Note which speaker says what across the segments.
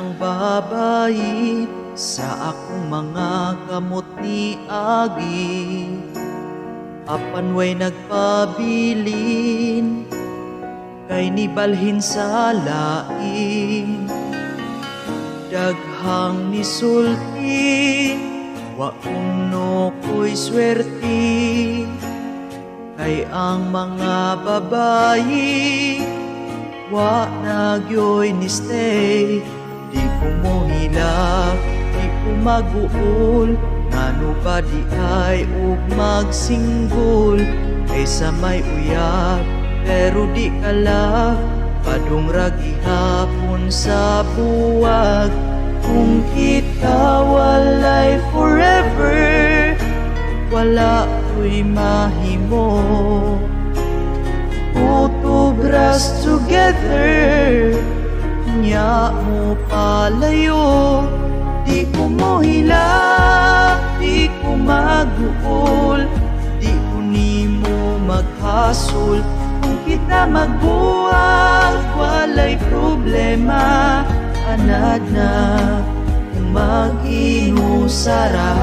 Speaker 1: nang babayi sa akong mga kamot ni Agi. Apan way nagpabilin kay nibalhin sa lain. Daghang nisulti wa kuno ko'y swerte, kay ang mga babayi wa nagyoy ni stay. Di ko mo hilak, di ko maguol, ngano ba di ay ug magsinggol, kaysa may uyab pero di kalak, padung ragi hapon sa buwag. Kung kita walay forever, wala ko'y mahimo. Utubras together, nya mo palayo. Di ko mo hilak, di ko maguol, di ko nimo maghasol. Kung kita magbuwag, walay problema, anad na kung mag-inusara.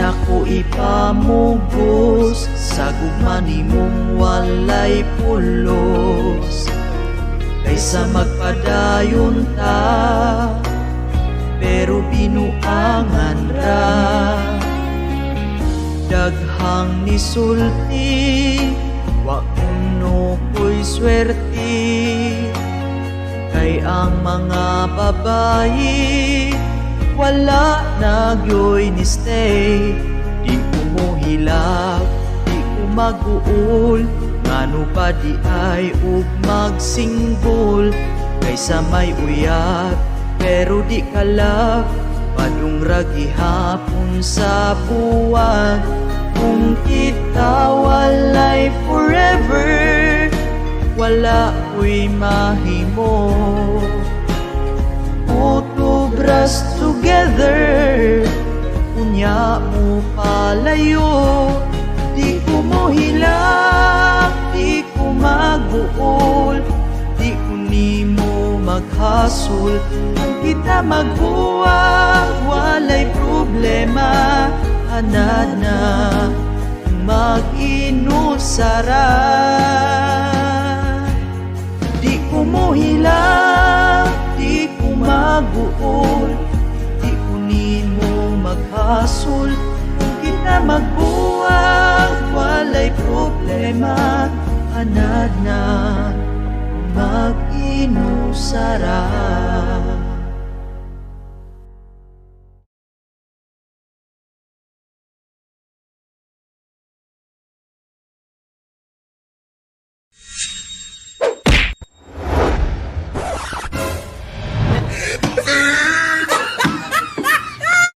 Speaker 1: Na ko ipamugos sa gugma nimong walay pulos, kaysa magpadayon ta pero binuangan ra. Daghang nisulti wa kuno ko'y swerte, kay ang mga babayi wala nagyoy ni stay. Di ko mo hilak, di ko maguol, ngano pa di ay ug magsinggol, kaysa may uyab pero di kalak, padung ragi hapon sa buwag. Kung kita walay forever, wala ko'y mahimo. Utubras together, unya mo palayo. Di ko mo hilak, di ko maguol, di ko nimo maghasol. Kung kita magbuwag, walay problema, anad na mag-inusara. Di ko mo hilak, di ko maguol, di ko nimo maghasol. Kung kita magbuwag, walay problema, anad na mag-inusara.